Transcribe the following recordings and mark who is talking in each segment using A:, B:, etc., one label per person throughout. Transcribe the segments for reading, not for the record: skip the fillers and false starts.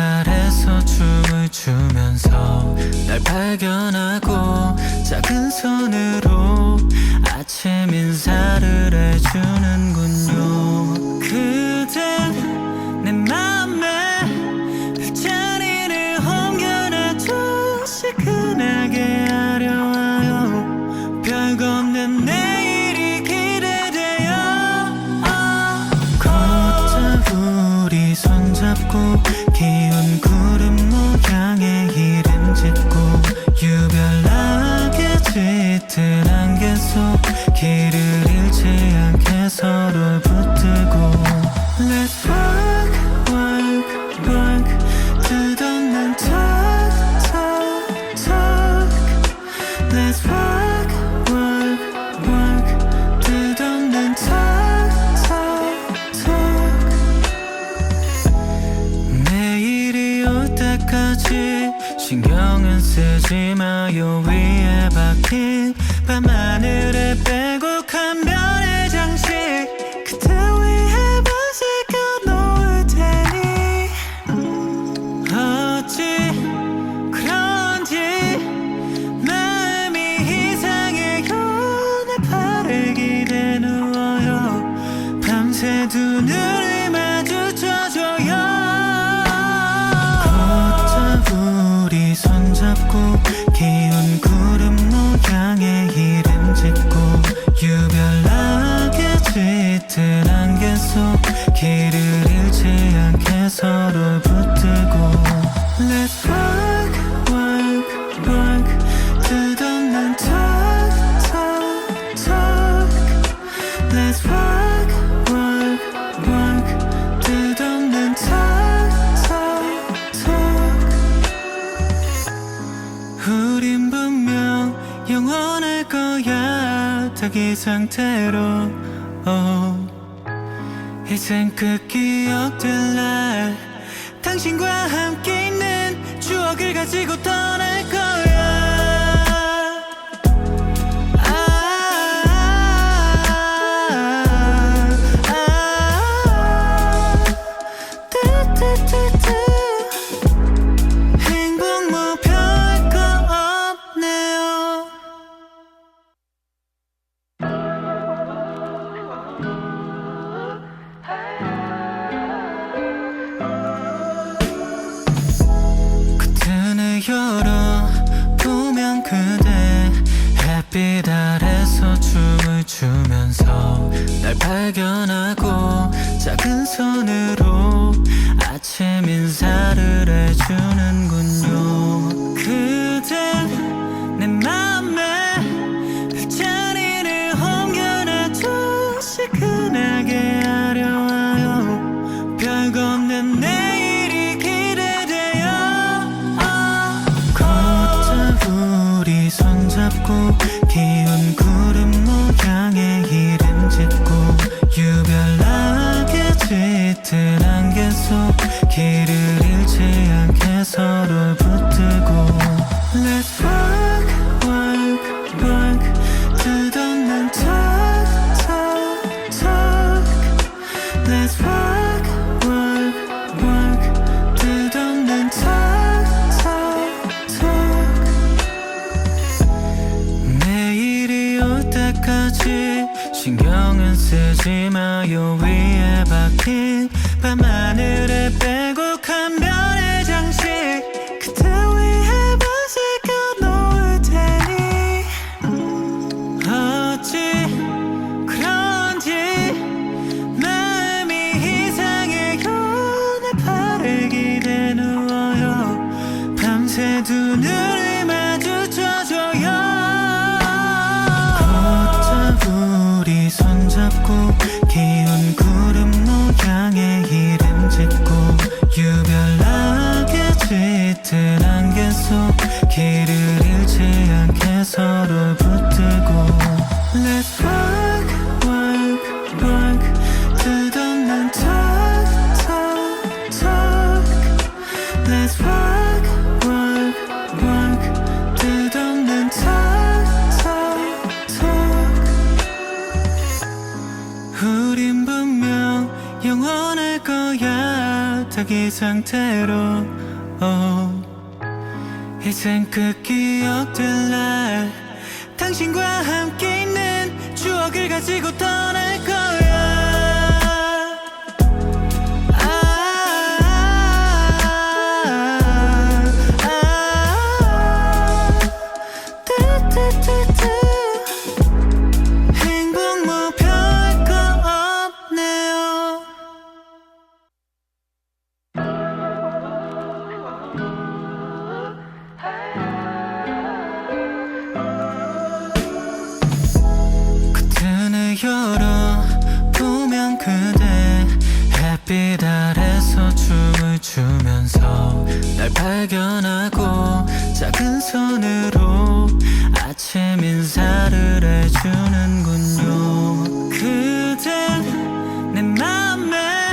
A: 아래서 춤을 추면서 날 발견하고 작은 손으로 아침 인사를 해주는군요. 그댄 내 맘에 자리를 옮겨놔도 시큰하게 아려와요. 별거 없는 내일이 기대돼요. 걷자 우리 손잡고 기운 구름 모양의 이름 짓고 유별나게 짙은 안개 속 길을 잃지 않게 서로 붙들고 Let's work, work, work 끝없는 talk, talk, talk Let's work, work, work 끝없는 talk, talk, talk 내일이 올 때까지 신경은 쓰지 마요. 위에 박힌 밤하늘에 빼곡한 별의 장식 그대 위에 밤새 껴놓을 테니 어찌 그런지 마음이 이상해요. 내 팔을 기대 누워요. 밤새 두 눈을 마주쳐줘요. 우리 손잡고 기운 구름 모양의 이름 짓고 유별나게 짙은 안개 속 길을 잃지 않게 서로 붙들고 Let's work, work, work 끝없는 talk, talk, talk Let's work, work, work 끝없는 talk, talk, talk 우린 분명 영원할 거야. 딱 이 상태로 이젠 끝 기억될 날 당신과 함께 있는 추억을 가지고 떠날 거야. 행복 목표할 거 없네요. 커튼을 열어 보면 그대 햇빛 아래서 춤을 추면서 날 발견하고 작은 손으로 아침 인사를 해주는군요. 그댄 내 맘에 자리를 옮겨놔도 시큰하게 아려와요. 별거 없는 내일이 기대돼요. 걷자 우리 손잡고 기운 구름 모양의 이름 짓고 유별나게 짙은 안개 속 길을 잃지 않게 서로 붙들고 Let's work, work, work 끝없는 talk, talk, talk Let's work, work, work 끝없는 talk, talk, talk 내일이 올 때까지 신경은 쓰지 마요. 위에 박힌 밤하늘에 빼곡한 별의 장식 그대 위에 밤새 껴놓을 테니 어찌 그런지 마음이 이상해요. 내 팔을 기대 누워요. 밤새 두 눈을 마주쳐줘요. 우리 손잡고 기운 구름 모양의 이름 짓고 유별나게 짙은 안개 속 길을 잃지 않게 서로 붙들고 Let's work, work, work 끝없는 talk, talk, talk Let's work, work, work 끝없는 talk, talk, talk 우린 분명 영원할 거야. 딱 자기 상태로 이젠 그 기억들 날 당신과 함께 있는 추억을 가지고 떠날 거야. 행복 목표할 거 없네요. 커튼을 열어보면 그대 햇빛 아래서 춤을 추면서 날 발견하고 작은 손으로 아침 인사를 해주는군요. 그댄 내 맘에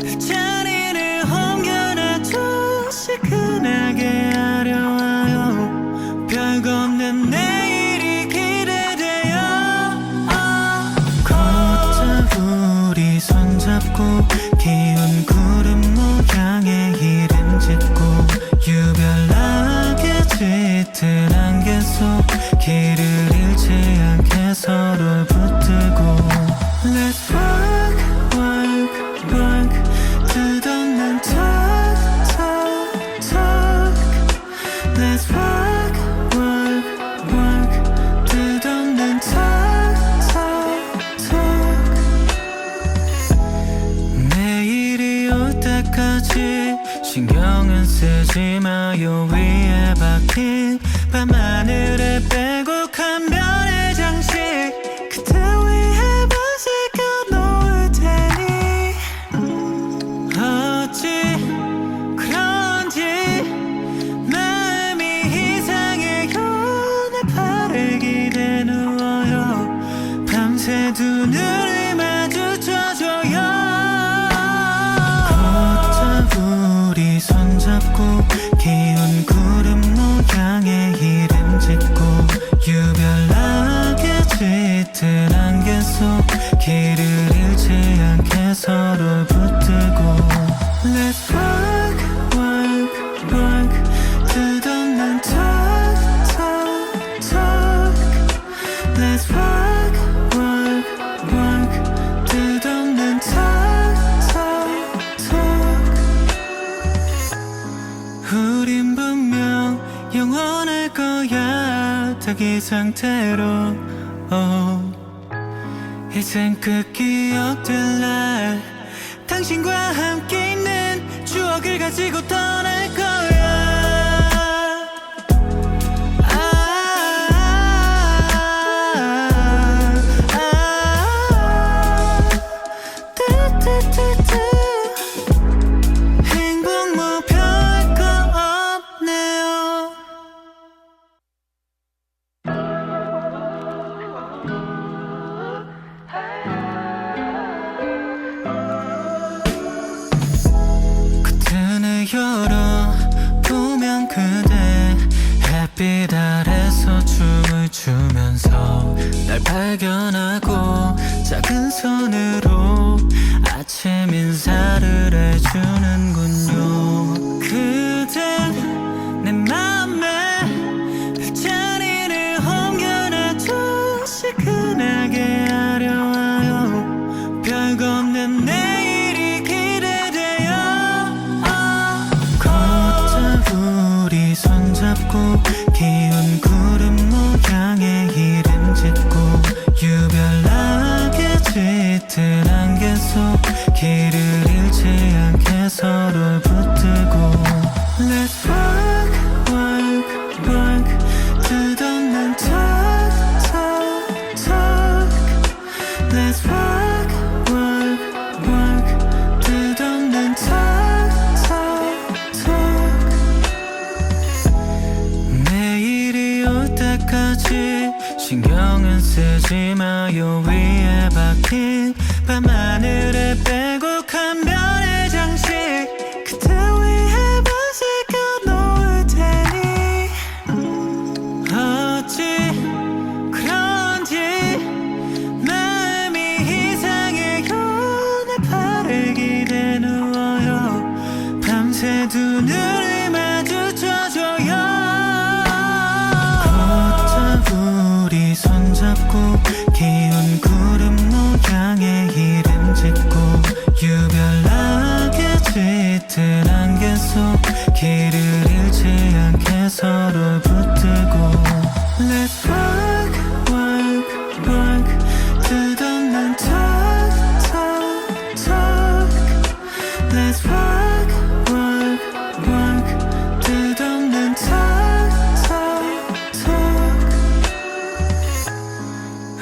A: 별자리를 옮겨놔도 시큰하게 아려와요. 별거 없는 내일이 기대돼요. 걷자 우리 손잡고 기운 구름 모양의 이름 짓고 유별나게 짙은 안개 속 길을 잃지 않게 서로 붙들고 Let's work, work, work 끝없는 talk, talk, talk Let's work, work, work 끝없는 talk, talk, talk 내일이 올 때까지 신경은 쓰지 마요. 위에 박힌 밤하늘에 빼곡한 별의 장식 그대 위에 밤새 껴놓을 테니 어찌 그런지 마음이 이상해요. 내 팔을 기대 누워요. 밤새 두 눈을 마주쳐줘요. 우리 손잡고 기운 구름 모양의 이름 짓고 유별나게 짙은 안개 속 길을 잃지 않게 서로 붙들고 Let's work, work, work 끝없는 talk, talk, talk Let's work, work, work 끝없는 talk, talk, talk 우린 분명 영원할 거야. 자기 상태로 이젠 그 기억들 날 당신과 함께 있는 추억을 가지고 떠날 거야. 행복 목표할 거 없네요. 커튼을 열어보면 그대 햇빛 아래서 춤을 추면서 날 발견하고 작은 손으로 아침 인사를 해주는군요. 그댄 내 맘에 별자리를 옮겨놔도 시큰하게 아려와요. 별거 없는 내일이 기대돼요. 걷자 우리 손잡고 기운 구름 모양의 이름 짓고 유별나게 짙은 안개 속 길을 잃지 않게 서로 붙들고 Let's work, work, work 끝없는 talk, talk, talk Let's work, work, work 끝없는 talk, talk, talk 내일이 올 때까지 신경은 쓰지 마요. 위에 박힌 밤하늘에 빼곡한 별의 장식 그대 위에 밤새 껴놓을 테니 어찌 그런지 마음이 이상해요. 내 팔을 기대 누워요. 밤새 두 눈을 마주쳐줘요. 걷자 우리 손잡고 기운 구름 모양의 이름 짓고 유별나게 짙은 안개 속 길을 잃지 않게 서로 붙들고 Let's work, work, work 끝없는 talk, talk, talk Let's work, work, work 끝없는 talk, talk, talk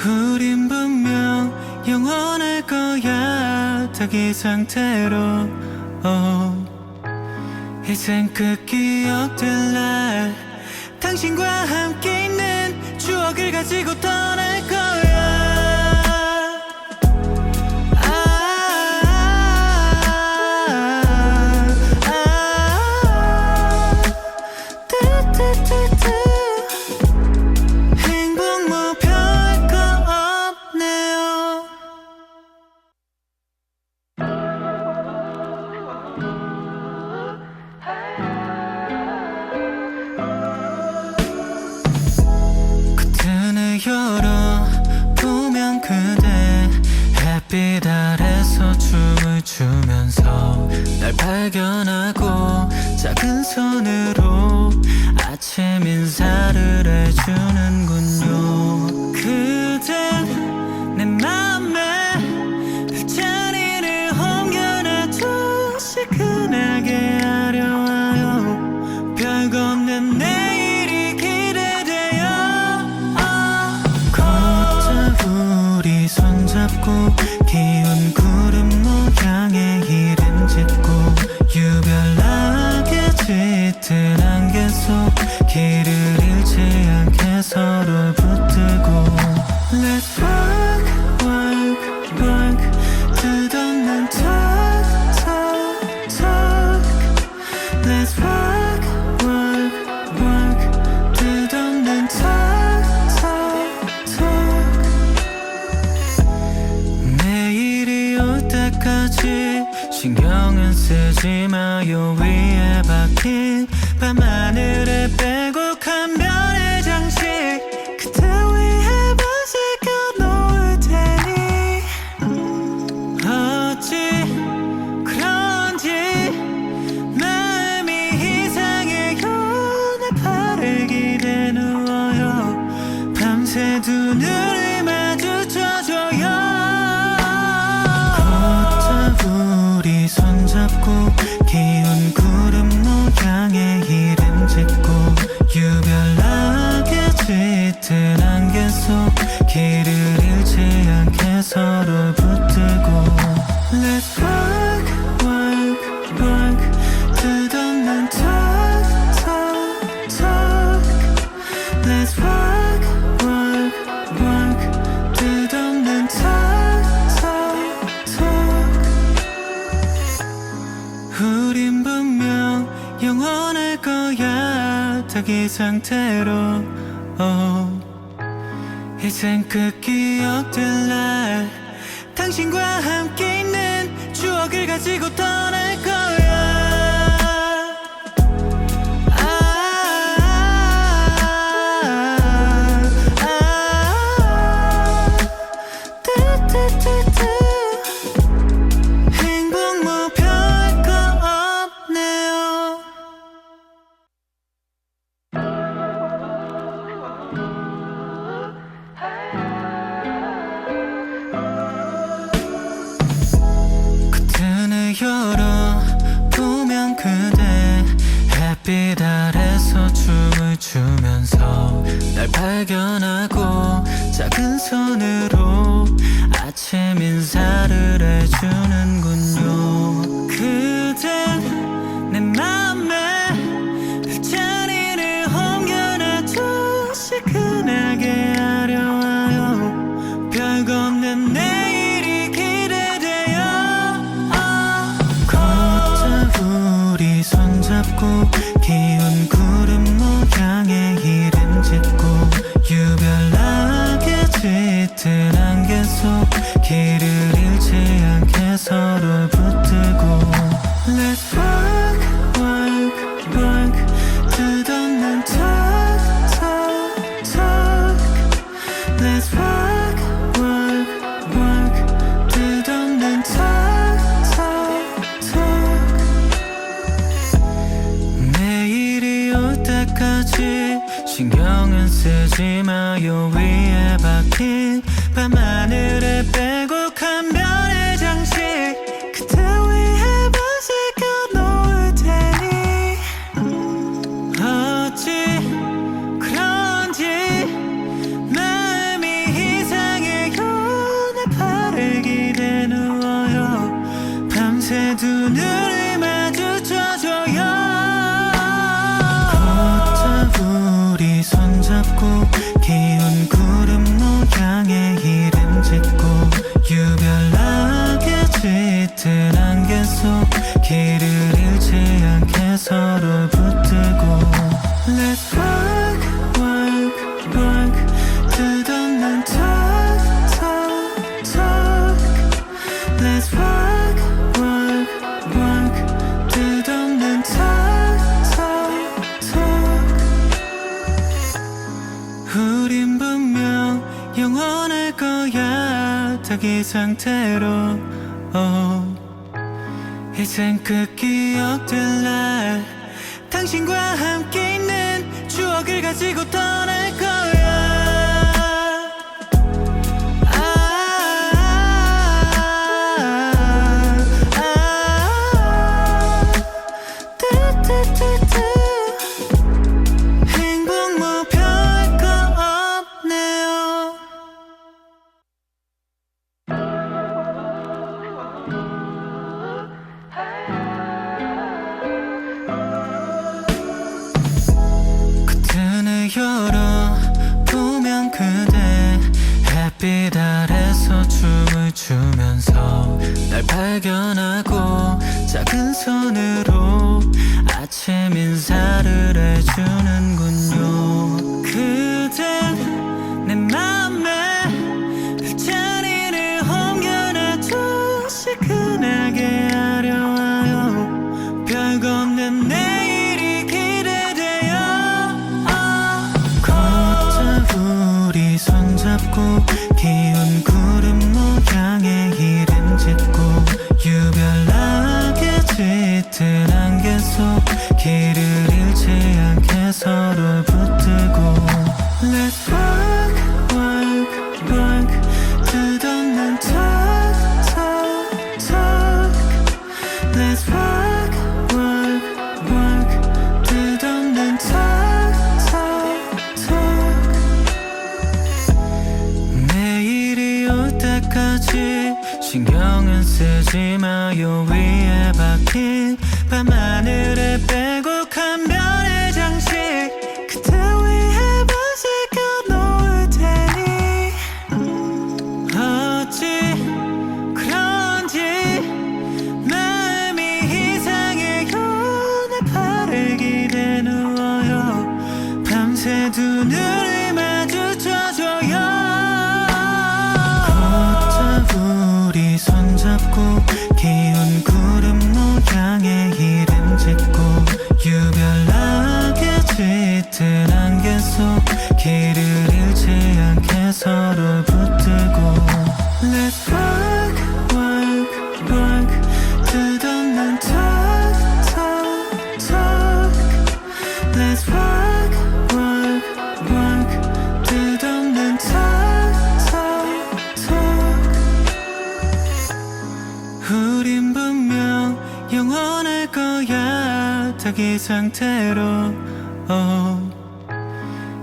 A: 우린 분명 영원할 거야 닭이 상태로 이젠 그 기억들 날 당신과 함께 있는 추억을 가지고 떠날 거야. 행복 목표할 거 없네요. 커튼을 열어보면 그대 햇빛 아래서 춤을 추면서 날 발견하고 작은 손으로 아침 인사를 해주는군요. 그댄 내 맘에 자리를 옮겨놔도 시큰하게 아려와요. 별거 없는 내일이 기대돼요. 걷자 우리 손잡고 기운 구름 모양의 이름 짓고 유별나게 짙은 안개 속 길을 잃지 않게 서로 붙들고 Let's work, work, work 끝없는 talk, talk, talk Let's work, work, work 끝없는 talk, talk, talk 내일이 올 때까지 신경은 쓰지 마요. 위에 박힌 밤하늘에 빼곡한 별의 장식 그대 위에 밤새 껴놓을 테니 어찌 그런지 마음이 이상해요. 내 팔을 기대 누워요. 밤새 두 눈을 마주쳐줘요. 걷자 우리 손잡고 기운 구름 모양의 이름 짓고 유별나게 짙은 안개 속 길을 잃지 않게 서로 붙들고 Let's work, work, work 끝없는 talk, talk, talk Let's work, work, work 끝없는 talk, talk, talk 우린 분명 영원할 거야 닭이 상태로 이젠 그 기억들 날 당신과 함께 있는 추억을 가지고 떠날 거야. 행복 목표할 거 없네요. 커튼을 열어보면 그대 햇빛 아래서 춤을 추면서 날 발견하고 작은 손으로 아침 인사를 해주는군요. 그댄 내 맘에 자리를 옮겨놔도 시큰하게 아려와요. 별거 없는 내일이 기대돼요. 걷자 우리 손잡고 기운 구름 모양의 이름 짓고 유별나게 짙은 안개 속 길을 잃지 않게 서로 붙들고 Let's work, work 때까지 신경은 쓰지 마요. 위에 박힌 밤하늘에 빼곡한 별의 장식 그대 위에 밤새 껴놓을 테니 어찌 그런지 마음이 이상해요. 내 팔을 기대 누워요. 밤새 두 눈을 마주쳐줘요. 우리 손잡고 기운 구름 모양의 이름 짓고 유별나게 짙은 안개 속 길을 잃지 않게 서로 붙들고 Let's work, work, work 끝없는 talk, talk, talk Let's work, work, work 끝없는 talk, talk, talk 우린 분명 영원할 거야 닭이 상태로 이젠 그 기억들 날 당신과 함께 있는 추억을 가지고 떠날 거야. 행복 목표할 거 없네요. 커튼을 열어보면 그대 햇빛 아래서 춤을 추면서 날 발견하고 작은 손으로 아침 인사를 해주는군요. 그댄 내 맘에 별자리를 옮겨놔도 시큰하게 아려와요. 별거 없는 내일이 기대돼요. 걷자 우리 손잡고 기운 구름 모양의 이름 짓고 유별나게 짙은 안개 속 길을 잃지 않게 서로 붙들고 Let's work, work, work 끝없는 talk, talk, talk Let's work, work, work 끝없는 talk, talk, talk 내일이 올 때까지 신경은 쓰지 마요. 위에 박힌 밤하늘에 빼곡한 별의 장식 그대 위에 밤새 껴놓을 테니 어찌 그런지 마음이 이상해요. 내 팔을 기대 누워요. 밤새 두 눈을 마주쳐줘요. 우리 손잡고 기운 구름 모양의 이름 짓고 유별나게 짙은 안개 속 길을 잃지 않게 서로 붙들고 Let's work, work, work 끝없는 talk, talk, talk Let's work, work, work 끝없는 talk, talk, talk 우린 분명 영원할 거야 닭이 상태로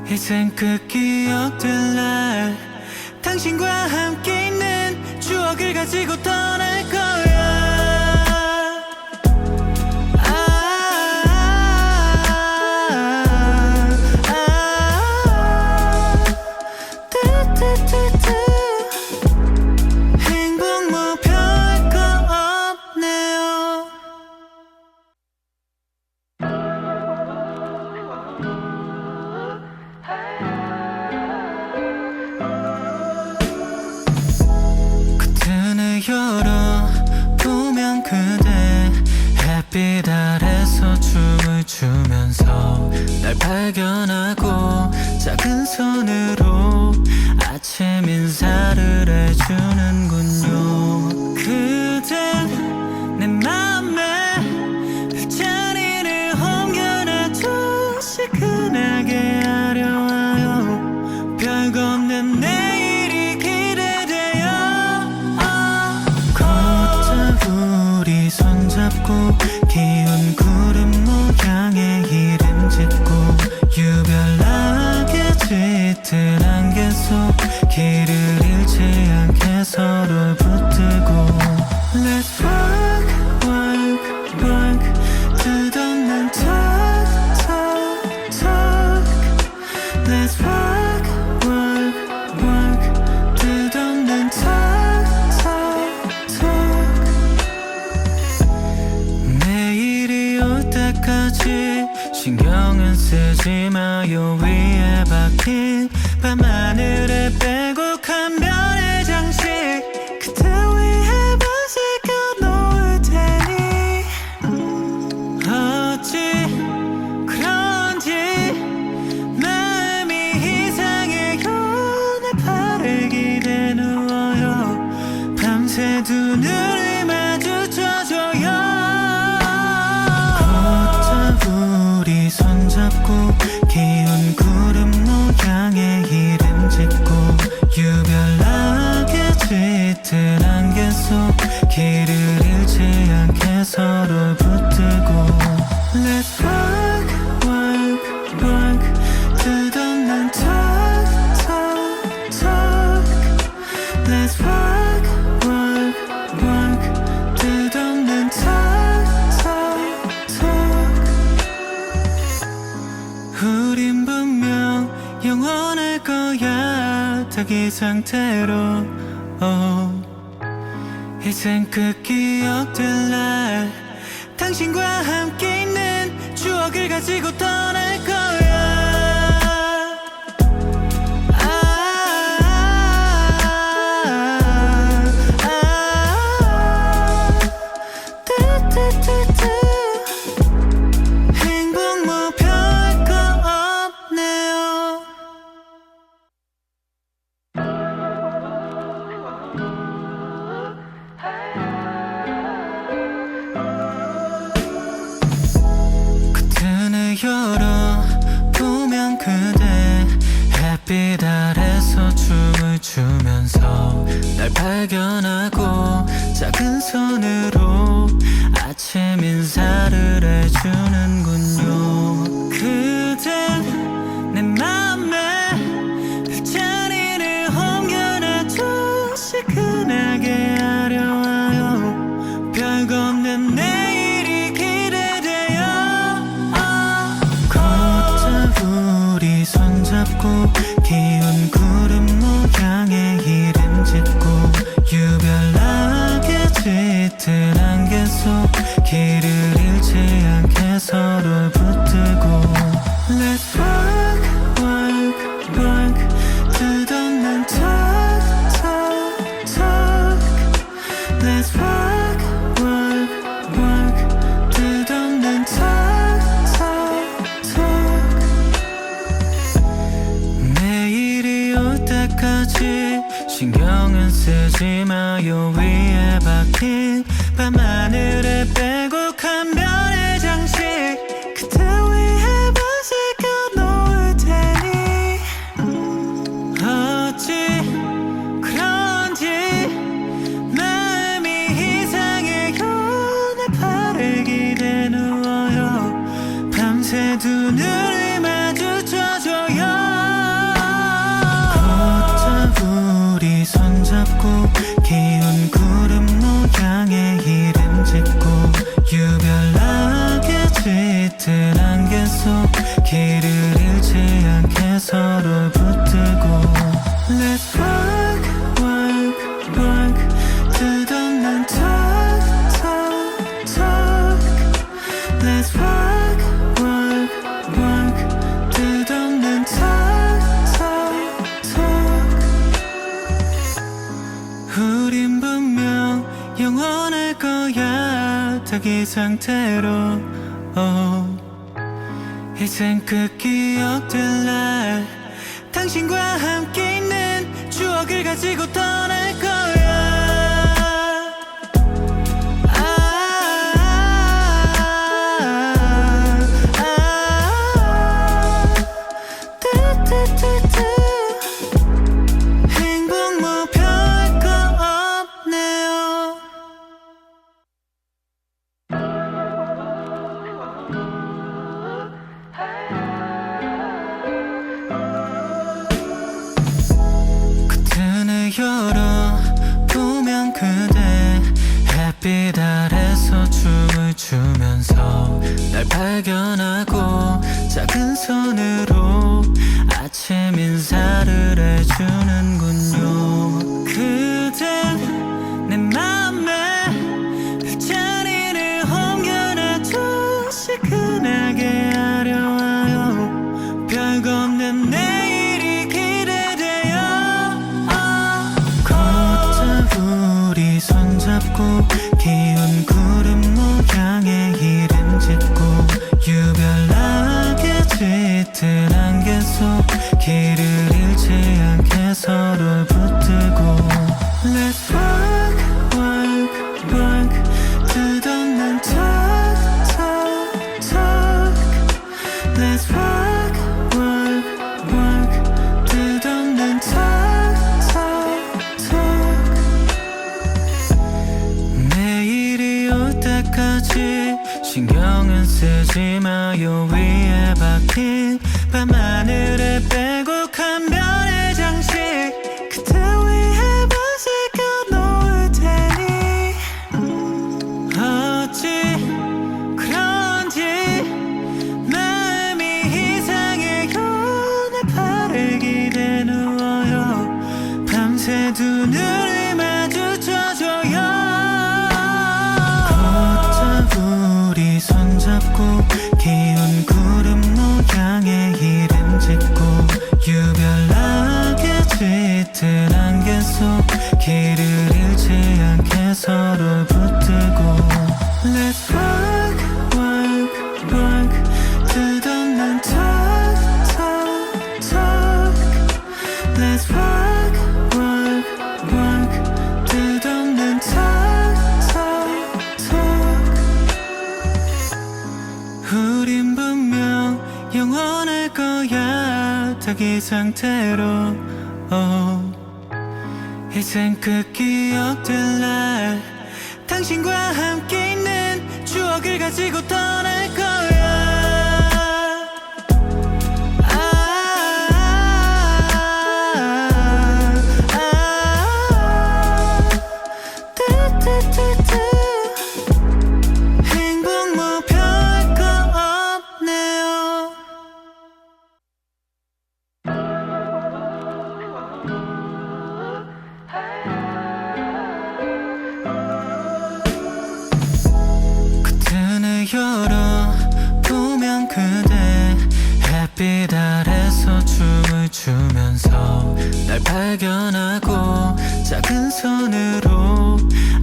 A: 이젠 그 기억들 날 당신과 함께 있는 추억을 가지고 떠날 거야. 행복 목표할 거 없네요. 커튼을 열어보면 그대 햇빛 아래서 춤을 추면서 날 발견하고 작은 손으로 아침 인사를 해주는군요. 그댄 내 맘에 별자리를 옮겨놔도 시큰 끝까지 신경은 쓰지 마요. 위에 박힌 밤하늘에 빼곡한 별의 장식 그대 위에 밤새 껴놓을 테니 어찌 그런지 마음이 이상해요. 내 팔을 기대 누워요. 밤새 두 눈을 마주쳐줘요. 우리 손잡고 기운 구름 모양의 이름 짓고 유별나게 짙은 안개 속 길을 잃지 않게 서로 붙들고 Let's work, work, work 끝없는 talk, talk, talk Let's work, work, work 끝없는 talk, talk, talk 우린 분명 영원할 거야. 닭이 상태로 이젠 그 기억들 날 당신과 함께 있는 추억을 가지고 떠날 거야. 행복 목표할 거 없네요. 커튼을 열어보면 그대 햇빛 아래서 춤을 추면서 날 발견하고 작은 손으로 아침 인사를 해주는군요. 그댄 내 맘에 별자리를 옮겨놔도 시큰하게 아려와요. 별거 없는 내일이 기대돼요. 걷다 우리 손잡고 기운 구름 모양의 이름 짓고 유별나게 짙은 안개 속 길을 잃지 않게 서로 붙들고 Let's work, work, work 끝없는 talk, talk, talk Let's work, work, work 끝없는 talk, talk, talk 내일이 올 때까지 신경은 쓰지 마요. 위에 박힌 밤하늘에 빼곡한 별의 장식 그대 위에 밤새 껴놓을 테니 어찌 그런지 마음이 이상해요. 내 팔을 기대 누워요. 밤새 두 눈을 마주쳐줘요. 우리 손잡고 기운 구름 모양의 이름 짓고 유별나게 짙은 안개 속 길을 잃지 않게 서로 붙들고 Let's work, work, work 끝없는 talk, talk, talk Let's work, work, work 끝없는 talk, talk, talk 우린 분명 영원할 거야. 닭이 상태로 이젠 그 기억들 날 당신과 함께 있는 추억을 가지고 떠날 거야. 행복 목표할 거 없네요. 커튼을 열어보면 그대 햇빛 아래서 춤을 추면서 날 발견하고 작은 손으로 아침 인사를 해주는군요. 그댄 내 맘에 별자리를 옮겨놔도 시큰하게 짙은 안개 속 길을 잃지 않게 서로 붙들고 Let's work, work, work 끝없는 talk, talk, talk Let's work, work, work 끝없는 talk, talk, talk 내일이 올 때까지 신경은 쓰지 마요 위에 박힌 밤하늘에 빼곡한 별의 장식 그대 위에 밤새겨 놓을 테니 어찌 그런지 마음이 이상해요 내 팔을 기대 누워요 밤새 두 눈을 마주쳐줘요 우리 손잡고 기운 구름 모양의 이름 짓고 유별나게 짙은 안개 속 길을 잃지 않게 서로 붙들고 Let's work, work, work 끝없는 talk, talk, talk Let's work, work, work 끝없는 talk, talk, talk 우린 분명 영원할 거야 닭이 상태로 이젠 그 기억들 날 당신과 함께 있는 추억을 가지고 떠날 거야 행복 목표할 거 없네요 커튼을 열어보면 그대 햇빛 아래서 춤을 추면서 날 발견하고 작은 손으로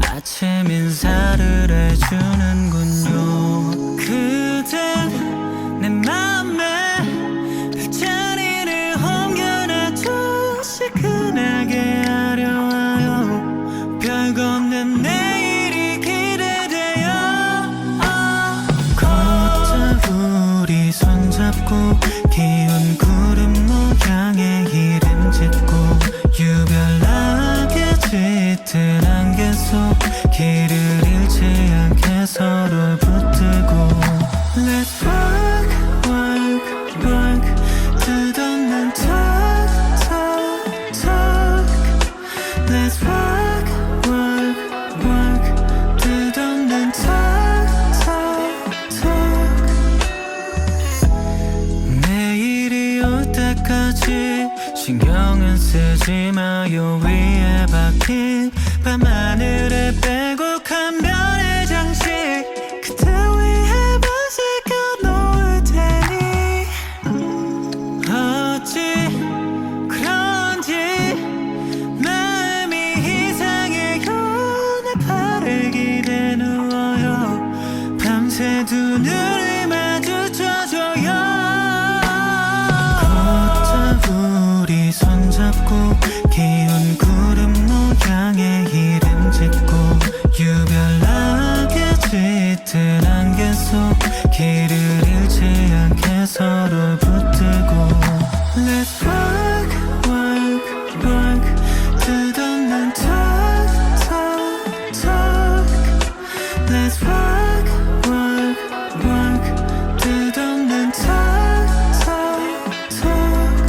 A: 아침 인사를 해주는군요 그댄 내 맘에 자리를 옮겨놔도 시큰하게 아려와요 별거 없는 내일이 기대돼요 걷자 우리 손잡고 기운 구름 모양의 이름 짓고 유별나게 짙은 안개 속 길을 잃지 않게 서로 붙들고 Let's work, work, work 끝없는 talk, talk, talk Let's work, work, work 끝없는 talk, talk, talk 내일이 올 때까지 신경은 쓰지 마요 위에 박힌 밤하늘에 빼곡한 별의 장식 그대 위에 밤새겨 놓을 테니 어찌 그런지 마음이 이상해요 내 팔을 기대 누워요 밤새 두 눈을 마주쳐줘요 걷자 우리 손잡고 기운 구름 모양의 이름 짓고 유별나게 짙은 안개 속 길을 잃지 않게 서로 붙들고 Let's work, work, work 끝없는 talk, talk, talk Let's work, work, work 끝없는 talk, talk, talk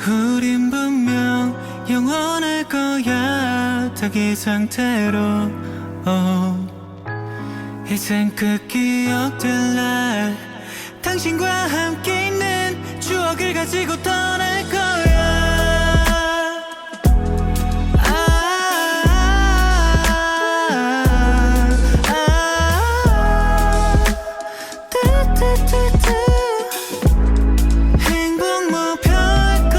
A: 우린 분명 영원할 거야 닭이 상태로 이젠 그 기억들 날 당신과 함께 있는 추억을 가지고 떠날 거야 행복 목표할 거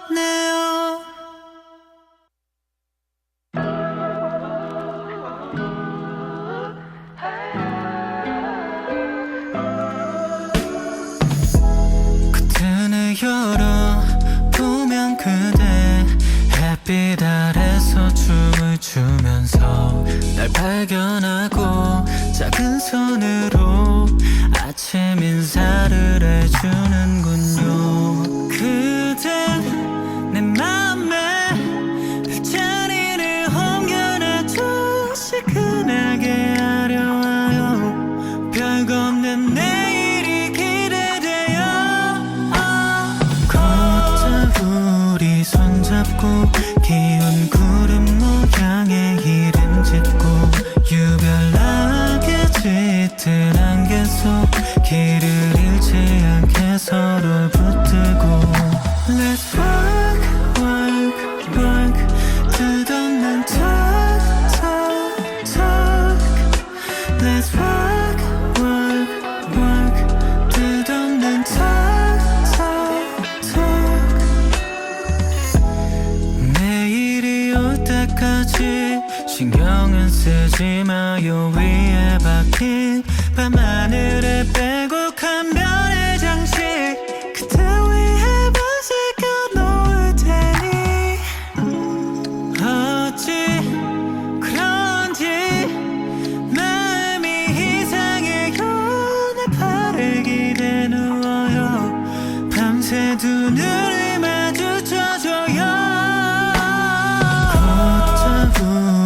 A: 없네요 눈을 열어보면 그대 햇빛 아래서 춤을 추면서 날 발견하고 작은 손으로 아침 인사를 해주는군요. 그댄 내 맘에 별자리를 옮겨놔 시큰하게 아려와요. 별거 없는 내일이 기대돼요. 걷다 우리 손잡고 기운 구름 모양의 이름 짓고 유별나게 짙은 안개 속 길을 잃지 않게 서로 붙들고 Let's work, work, work 끝없는 talk, talk, talk Let's work, work, work 끝없는 talk, talk, talk 내일이 올 때까지 신경은 쓰지 마요. 위에 박힌 밤하늘에 빼곡한 별의 장식 그대 위에 밤새 껴놓을 테니 어찌 그런지 마음이 이상해요. 내 팔을 기대 누워요. 밤새 두 눈을 마주쳐줘요.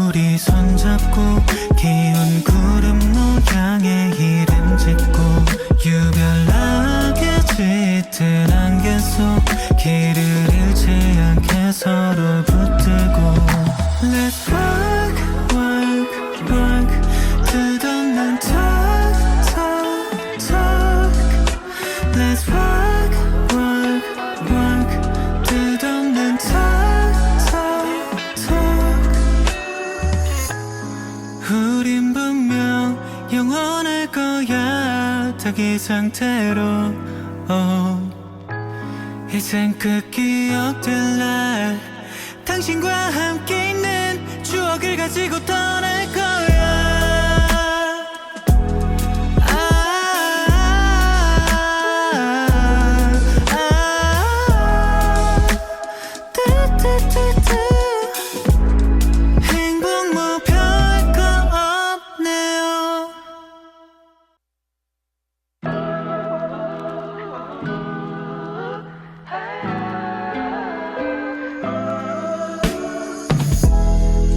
A: 우리 손잡고 기운 구름 모양의 이름 짓고 유별나게 짙은 안개 속 길을 잃지 않게 서로 붙들고 Let's work, work, work 끝없는 talk, talk, talk Let's work, work, work 끝없는 talk, talk, talk 우린 분명 영원할 거야. 닭이 상태로 이젠 그 기억들 날 당신과 함께 있는 추억을 가지고 떠날 거야. 행복 목표할 거 없네요.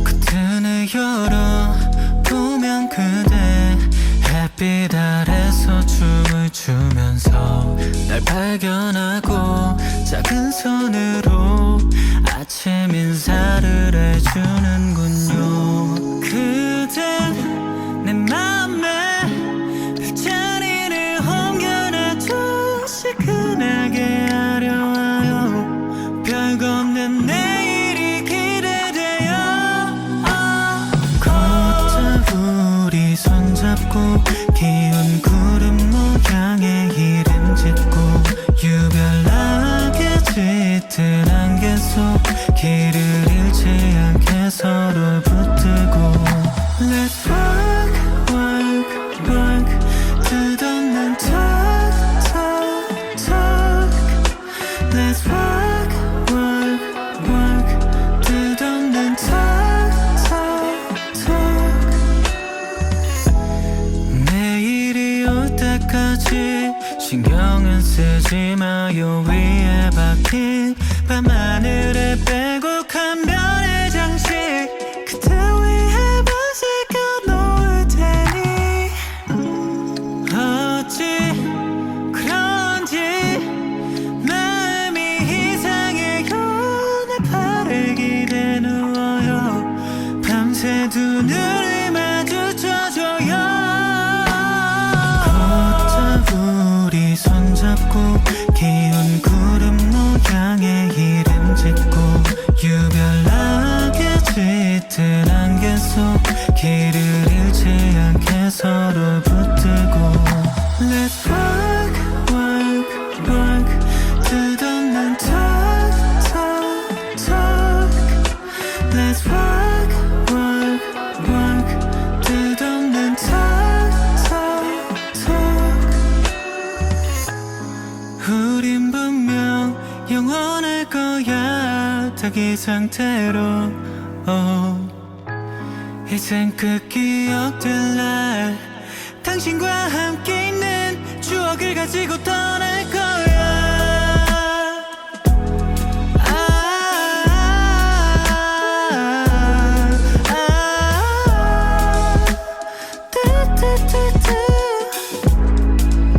A: 커튼을 열어보면 그대 햇빛 아래서 춤을 추면서 날 발견하고 작은 손으로 아침 인사를 해주는군요. 그댄 내 맘에 별자리를 옮겨놔 시큰하게 아려와요. 별거 없는 내일이 기대돼요. 걷다 우리 손잡고 기운 구름 모양의 이름 짓고 유별나게 짙은 안개 속 길을 잃지 않게 서로 붙들고 Let's work, work, work 끝없는 talk, talk, talk Let's work, work, work 끝없는 talk, talk, talk 내일이 올 때까지 신경은 쓰지 마요. 위에 박힌 밤하늘에 빼곡한 별의 장식 그대 위에 밤새 껴놓을 테니 어찌 그런지 마음이 이상해요. 내 팔을 기대 누워요. 밤새 두 눈을 마주쳐줘요. 우리 손잡고 기운 구름 모양의 이름 짓고 유별나게 짙은 안개 속 길을 잃지 않게 서로 붙들고 Let's work, work, work 끝없는 talk, talk, talk Let's work, work, work 끝없는 talk, talk, talk 우린 분명 이 상태로 이젠 그 기억들 날 당신과 함께 있는 추억을 가지고 떠날 거야.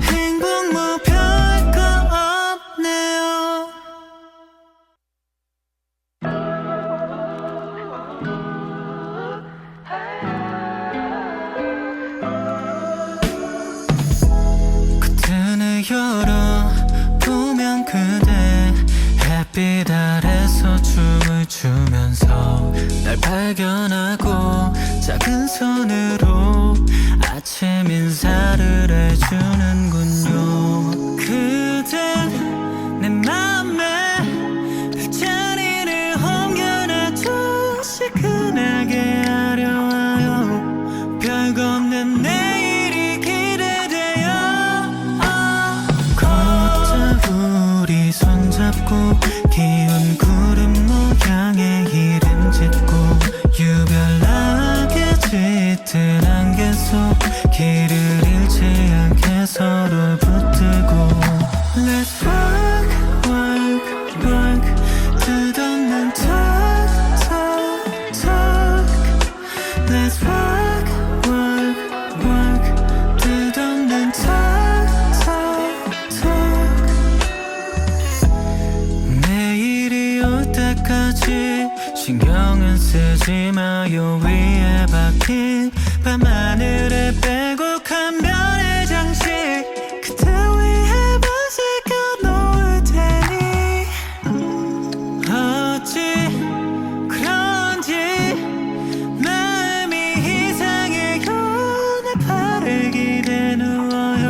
A: 행복 뭐 별거 없네요. 커튼을 열어보면 그대 햇빛 아래서 춤을 추면서 날 발견하고 작은 손으로 아침 인사를 해주는군요. 그댄 내 맘에 별자리를 옮겨놔도 시큰하게 아려와요. 별거 없는 내일이 기대돼요. 걷다 우리 손잡고 기운 구름 모양의 이름 짓고 유별나게 짙은 안개 속 길을 잃지 않게 서로 붙들고 Let's work, work, work 끝없는 talk, talk, talk Let's work, work, work 끝없는 talk, talk, talk 내일이 올 때까지 신경은 쓰지 마요. 위에 박힌 밤하늘에 빼곡한 별의 장식 그대 위에 밤새 껴놓을 테니 어찌 그런지 마음이 이상해요. 내 팔을 기대 누워요.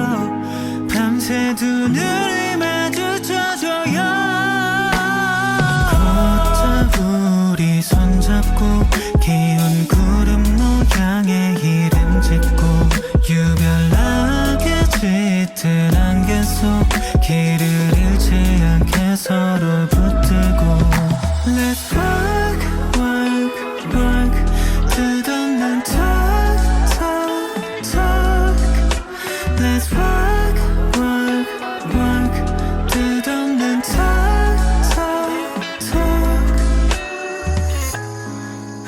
A: 밤새 두 눈을 마주쳐줘요. 우리 손잡고 기운 구름 모양의 이름 짓고 유별나게 짙은 안개 속 길을 잃지 않게 서로 붙들고 Let's work, work, work 끝없는 talk, talk, talk Let's work, work, work 끝없는 talk, talk, talk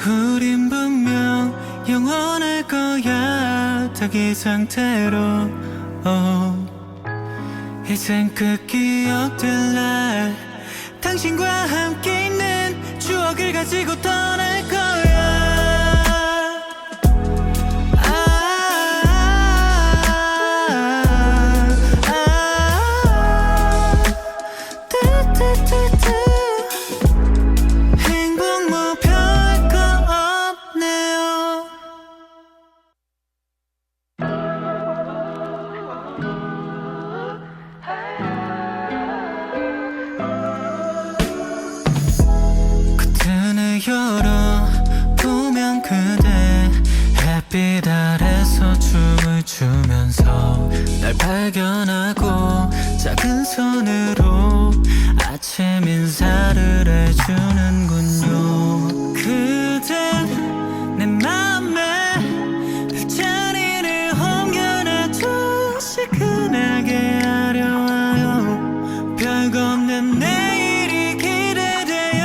A: 우린 분명 영원할 거야. 딱 이 상태로 이젠 그 기억들 날 당신과 함께 있는 추억을 가지고 떠날 거야. 행복 뭐 별거 없네요. 커튼을 열어보면 그대 햇빛 아래서 춤을 추면서 날 발견하고 작은 손으로 아침 인사를 해주는군요. 그댄 내 맘에 별자리를 옮겨놔도 시큰하게 아려와요. 별거 없는 내일이 기대돼요.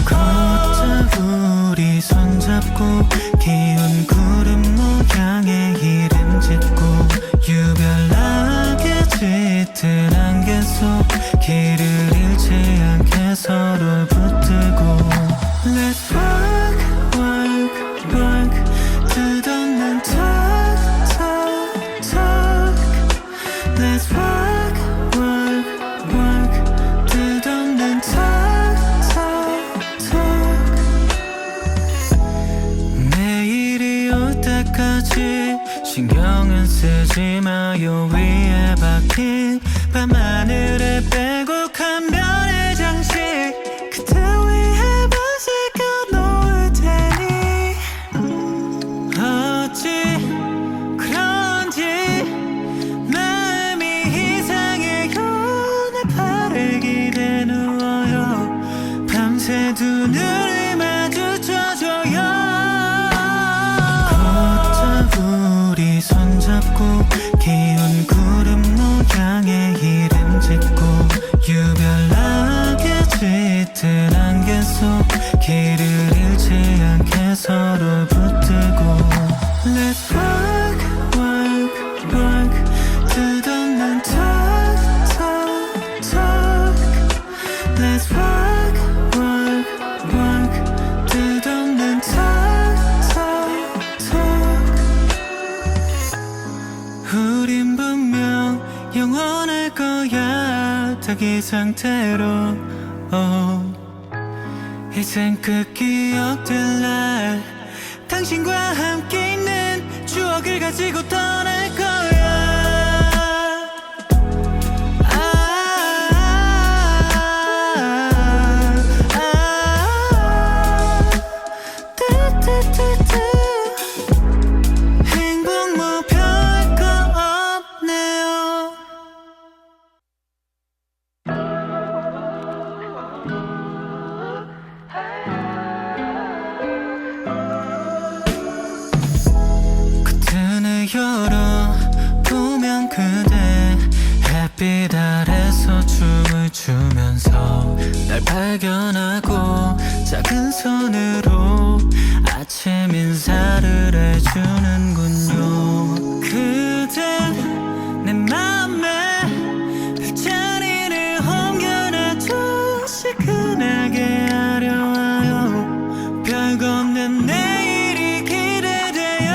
A: 걷다 우리 손잡고 기운 구름 모양의 이름 짓고 유별나게 짙은 안개 속 길을 잃지 않게 서로 붙들고 Let's work, work, work 끝없는 talk, talk, talk Let's work, work, work 끝없는 talk, talk, talk 내일이 올 때까지 신경은 쓰지 마요. 위에 박힌 밤하늘에 빼곡한 별의 장식 그대 위에 밤새 껴놓을 테니 어찌 그런지 마음이 이상해요. 내 팔을 기대 누워요. 우린 분명 영원할 거야 닭이 상태로 이젠 그 기억들 날 당신과 함께 있는 추억을 가지고 떠날 거야 행복 뭐 별거 없네요. 커튼을 열어보면 그대 햇빛 아래서 춤을 추면서 날 발견하고 작은 손으로 아침 인사를 해주는군요. 그댄 내 맘에 별자리를 옮겨놔도 시큰하게 아려와요. 별거 없는 내일이 기대돼요.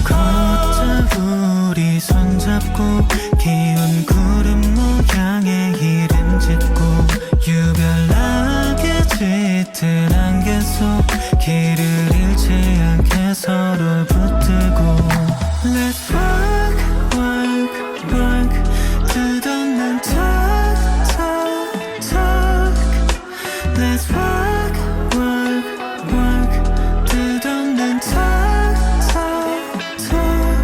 A: 걷자 우리 손잡고 기운 구름 모양의 이름 짓고 유별나게 짙은 안개 속 길을 잃지 않게 서로 붙들고 Let's work, work, work 끝없는 talk, talk, talk Let's work, work, work 끝없는 talk, talk, talk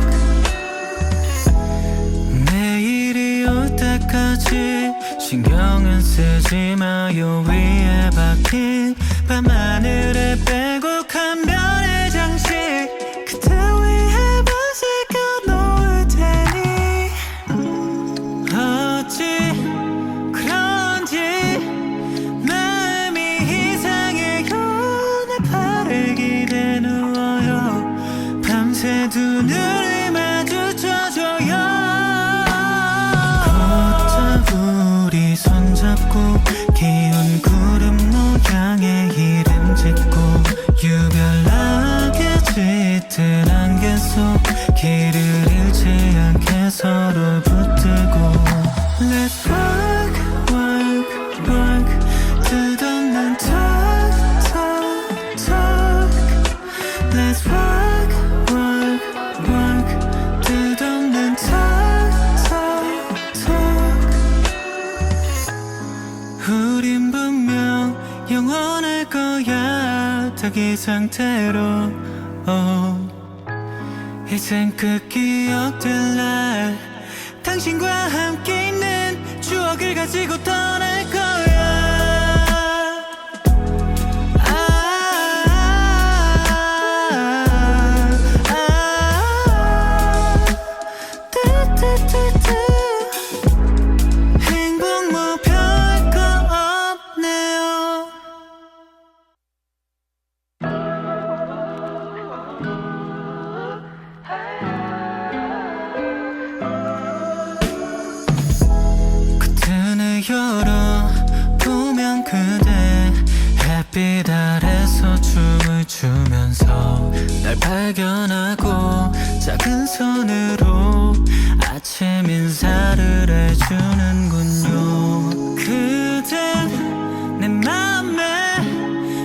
A: 내일이 올 때까지 신경은 쓰지 마요 위에 박힌 밤하늘에 빼곡한 별의 장식 그대 위에 밤새 껴놓을 테니 어찌 그런지 마음이 이상해요 내 팔을 기대 누워요 밤새 두 눈을 마주쳐줘요 걷자 우리 손잡고 기운 구름 모양의 이름 짓고 유별나게 짙은 안개 속 길을 잃지 않게 서로 붙들고 Let's work, work, work 끝없는 talk, talk, talk Let's work, work, work 끝없는 talk, talk, talk 우린 분명 영원할 거야 닭이 상태로 이젠 그 기억들 날 당신과 함께 있는 추억을 가지고 떠날 거야 행복 뭐 별거 없네요. 커튼을 열어보면 그대 햇빛 아래서 춤을 추면서 날 발견하고 작은 손으로 아침 인사를 해주는군요. 그댄 내 맘에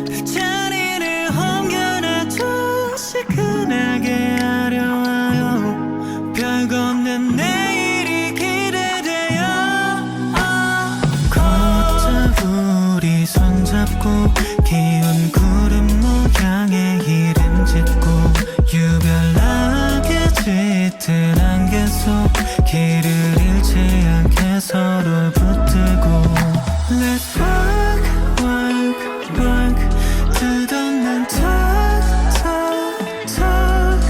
A: 별자리를 옮겨놔도 시큰하게 아려와요. 별거 없는 내일이 기대돼요. 걷자 우리 손잡고 기운 구름 모양의 이름 짓고 유별나게 짙은 안개 속 길을 잃지 않게 서로 붙들고 Let's work, work, work 끝없는 talk, talk, talk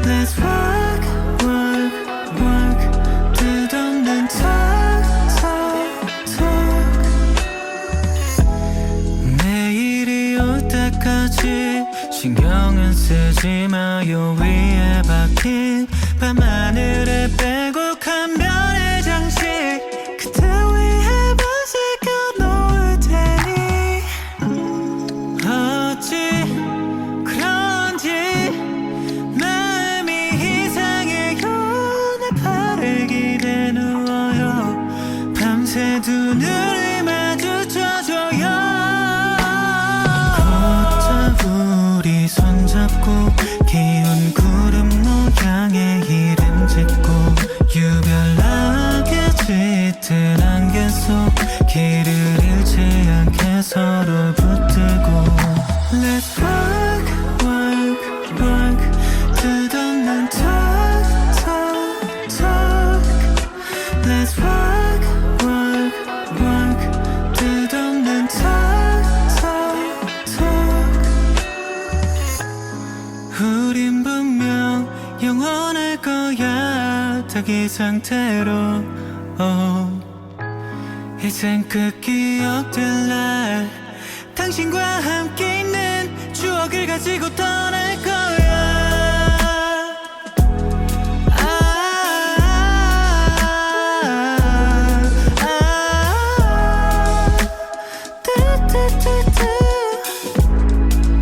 A: Let's work, work, work 끝없는 talk, talk, talk 내일이 올 때까지 신경은 쓰지 마요 위에 박힌 밤하늘에 빼곡한 별의 장식 그대 위에 밤새 껴놓을 손잡고 기운 구름 모양의 이름 짓고 유별나게 짙은 안개 속 길을 잃지 않게 서로 붙들고 Let's work, work, work 끝없는 talk, talk, talk Let's work, work, work 끝없는 talk, talk, talk 우린 분명 영원할 거야 닭이 상태로 이젠 그 기억들 날 당신과 함께 있는 추억을 가지고 떠날 거야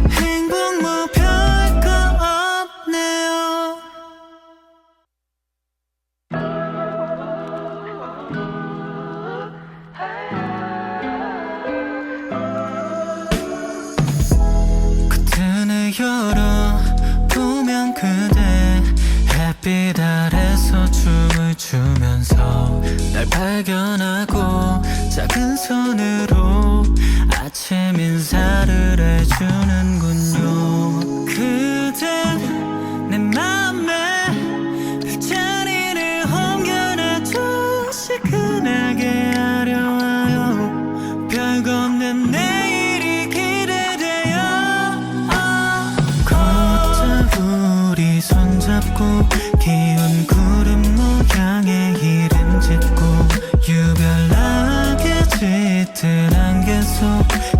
A: 행복 뭐 별거 없네요 커튼을 열어보면 그대 햇빛 아래서 춤을 추면서 날 발견하고 작은 손으로 아침 인사를 해주는군요 그댄 내 맘에 별자리를 옮겨놔도 시큰하게 아려와요 별거 없는 내일이 기대돼요 곧잘 우리 손잡고 기운 구름 모양의 이름 짓고 유별나게 짙은 안개 속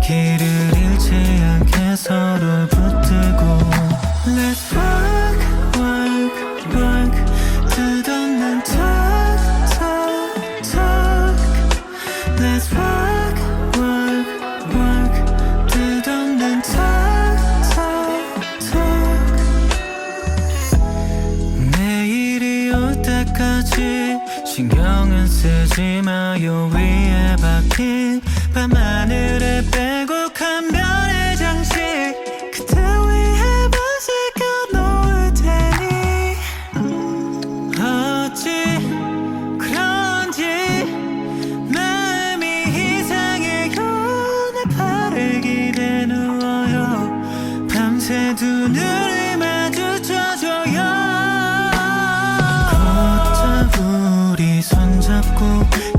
A: 길을 잃지 않게 서로 붙들고 Let's work, work, work 끝없는 talk, talk, talk Let's work, work, work 끝없는 talk, talk, talk 내일이 올 때까지 신경은 쓰지 마요 위에 박힌 밤하늘에 빼곡한 별의 장식 그대 위에 밤새겨 놓을 테니 어찌 그런지 마음이 이상해요 내 팔을 기대 누워요 밤새 두 눈을 마주쳐줘요 우리 손잡고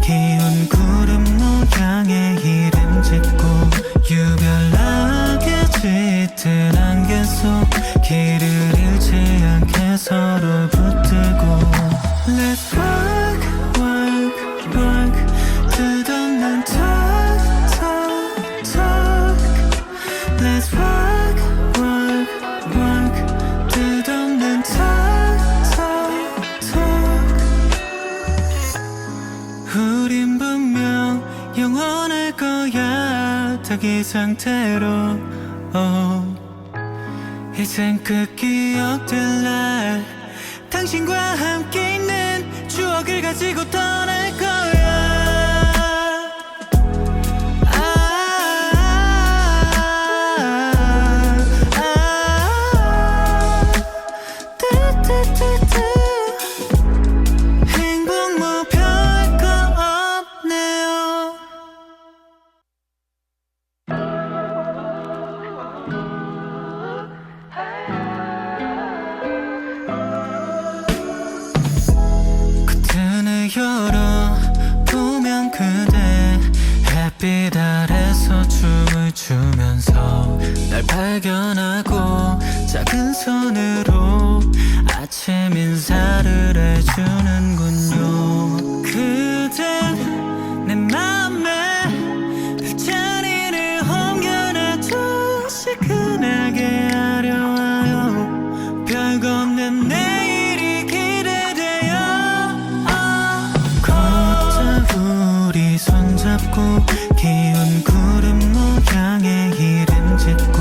A: 기운 구름 모양의 이름 짓고 유별나게 짙은 안개 속 길을 잃지 않게 서로 붙들고 Let's work, work, work 끝없는 talk, talk, talk Let's work, work, work 끝없는 talk, talk, talk 우린 분명 영원할 거야 닭이 상태로 이젠 그 기억들 날 당신과 함께 있는 추억을 가지고 떠날 거야 행복 뭐 별거 없네요 커튼을 열어보면 그대 햇빛 아래서 춤을 추면서 날 발견하고 작은 손으로 아침 인사를 해주는군요 그댄 내 맘에 별자리를 옮겨놔도 시큰하게 아려와요 별거 없는 내일이 기대돼요 곧잘 우리 손잡고 기운 구름 모양의 이름 짓고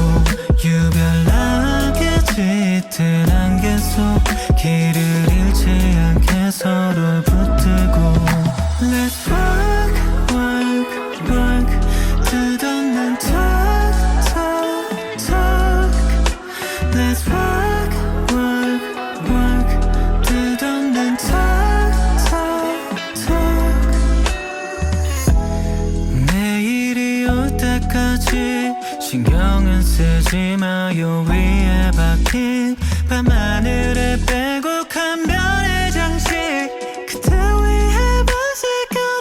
A: 유별나게 짙은 안개 속 길을 잃지 않게 서로 붙들고 Let's work, work, work 끝없는 talk, talk, talk Let's work 때까지 신경은 쓰지 마요. 위에 박힌 밤하늘에 빼곡한 별의 장식 그대 위에 밤새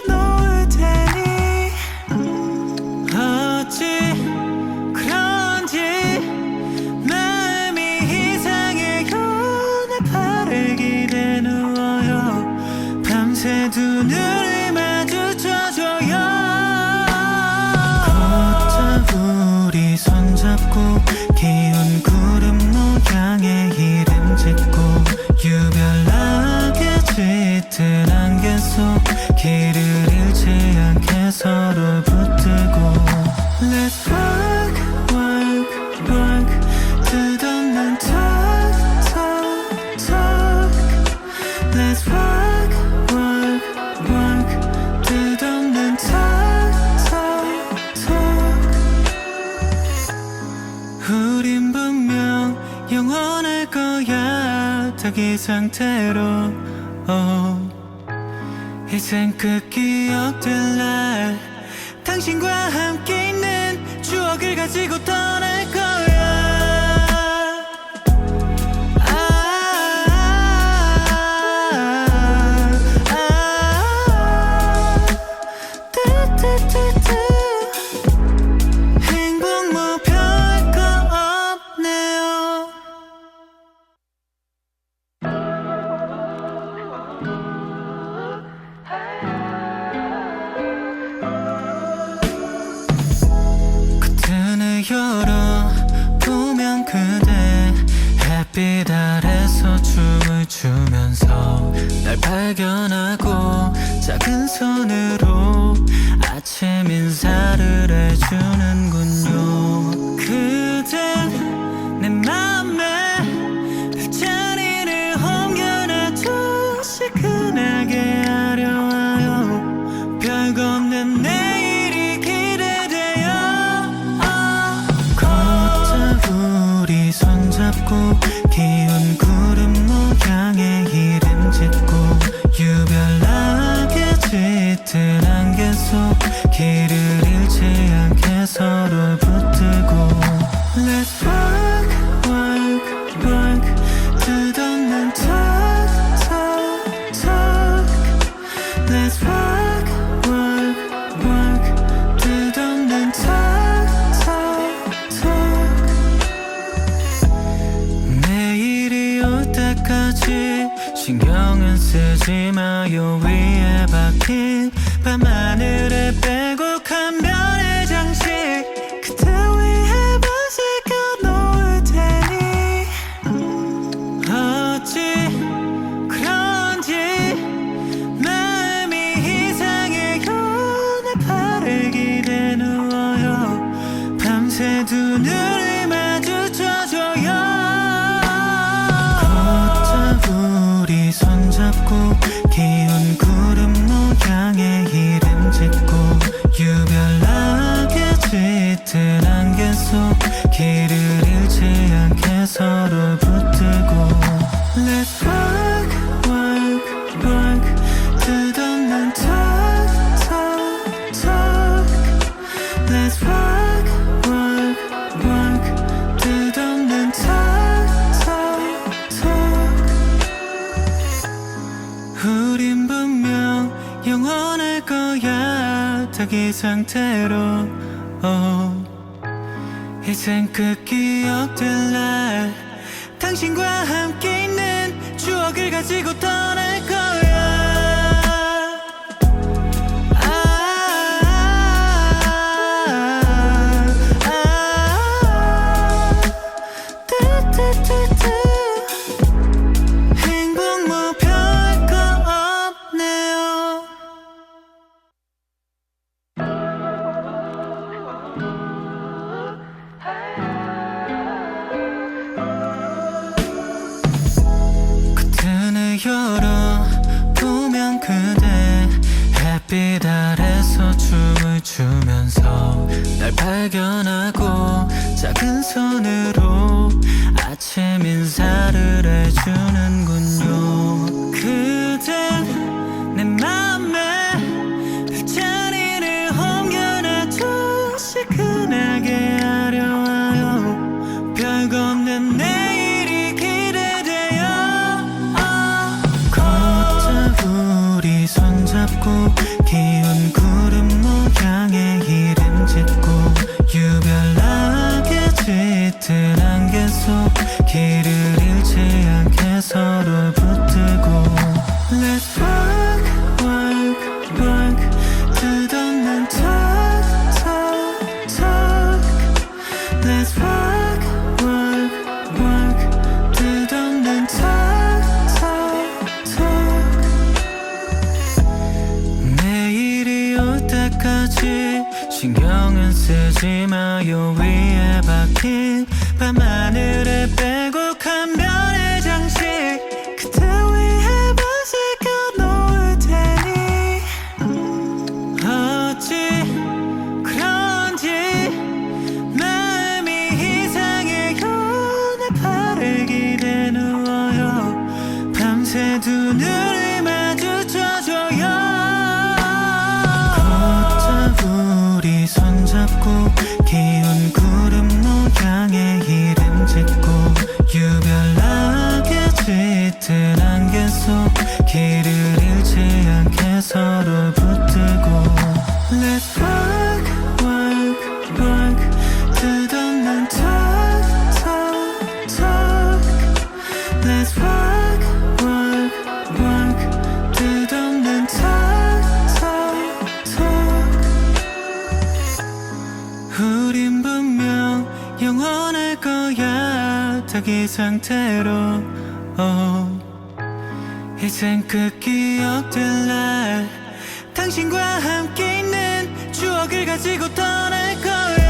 A: 껴놓을 테니 어찌 그런지 마음이 이상해요. 내 팔을 기대 누워요. 밤새 두 눈을 마주쳐줘요. 우리 손잡고 기운 구름 모양의 이름 짓고 유별나게 짙은 안개 속 길을 잃지 않게 서로 붙들고 Let's work, work, work 끝없는 talk, talk, talk Let's work, work, work 끝없는 talk, talk, talk 우린 분명 영원할 거야. 딱 이 상태로 이젠 끝 기억될 날 당신과 함께 있는 추억을 가지고 떠날 거야. 행복 목표할 거 없네요. 커튼을 열어보면 그대 햇빛 아래서 춤을 추면서 날 발견하고 작은 손으로 아침 인사를 해주는군요. 그댄 내 맘에 별자리를 옮겨놔도 시큰하게 아려와요. 별거 없는 내일이 기대돼요. 걷다 우리 손잡고 기운 구름 모양의 이름 짓고 유별나게 짙은 안개 속 길을 잃지 않게 서로 붙들고 Let's work, work, work 끝없는 talk, talk, talk Let's work, work, work 끝없는 talk, talk, talk 내일이 올 때까지 신경은 쓰지 마요. 위에 박힌 밤하늘에 빼곡한 별의 장식 그대 위에 밤새 껴놓을 테니 어찌 그런지 마음이 이상해요. 내 팔을 기대 누워요. 밤새 두 눈을 마주쳐줘요. 우리 손잡고 기운 구름 모양의 이름 짓고 유별나게 짙은 안개 속 길을 잃지 않게 서로 붙들고 Let's work, work, work 끝없는 talk, talk, talk Let's work, work, work 끝없는 talk, talk, talk 우린 분명 영원할 거야. 딱 이 상태로 이젠 끝 기억될 날 당신과 함께 있는 추억을 가지고 떠날 거야. 행복 목표할 거 없네요. 커튼을 열어보면 그대 햇빛 아래서 춤을 추면서 날 발견하고 작은 손으로 아침 인사를 해주는군요. 그댄 내 맘에 별자리를 옮겨놔도 시큰하게 Let's work, work, work. 끝없는 talk, talk, talk. Let's work, work, work. 끝없는 talk, talk, talk. 내일이 올 때까지 신경은 쓰지 마요. 위에 박힌 밤하늘에 빼곡한 별의 장식 그대 위에 밤새 껴놓을 테니 어찌 그런지 마음이 이상해요. 내 팔을 기대 누워요. 밤새 두 눈을 마주쳐줘요. 우리 손잡고 기운 구름 모양의 이름 짓고 유별나게 짙은 안개 속 길을 잃지 않게 서로 붙들고 Let's work, work, work. 끝없는 talk, talk, talk. Let's work, work, work. 끝없는 talk, talk, talk. 우린 분명 영원할 거야. 딱 이 상태로 이젠 끝 기억될 날 당신과 함께 있는 추억을 가지고 떠날 거야.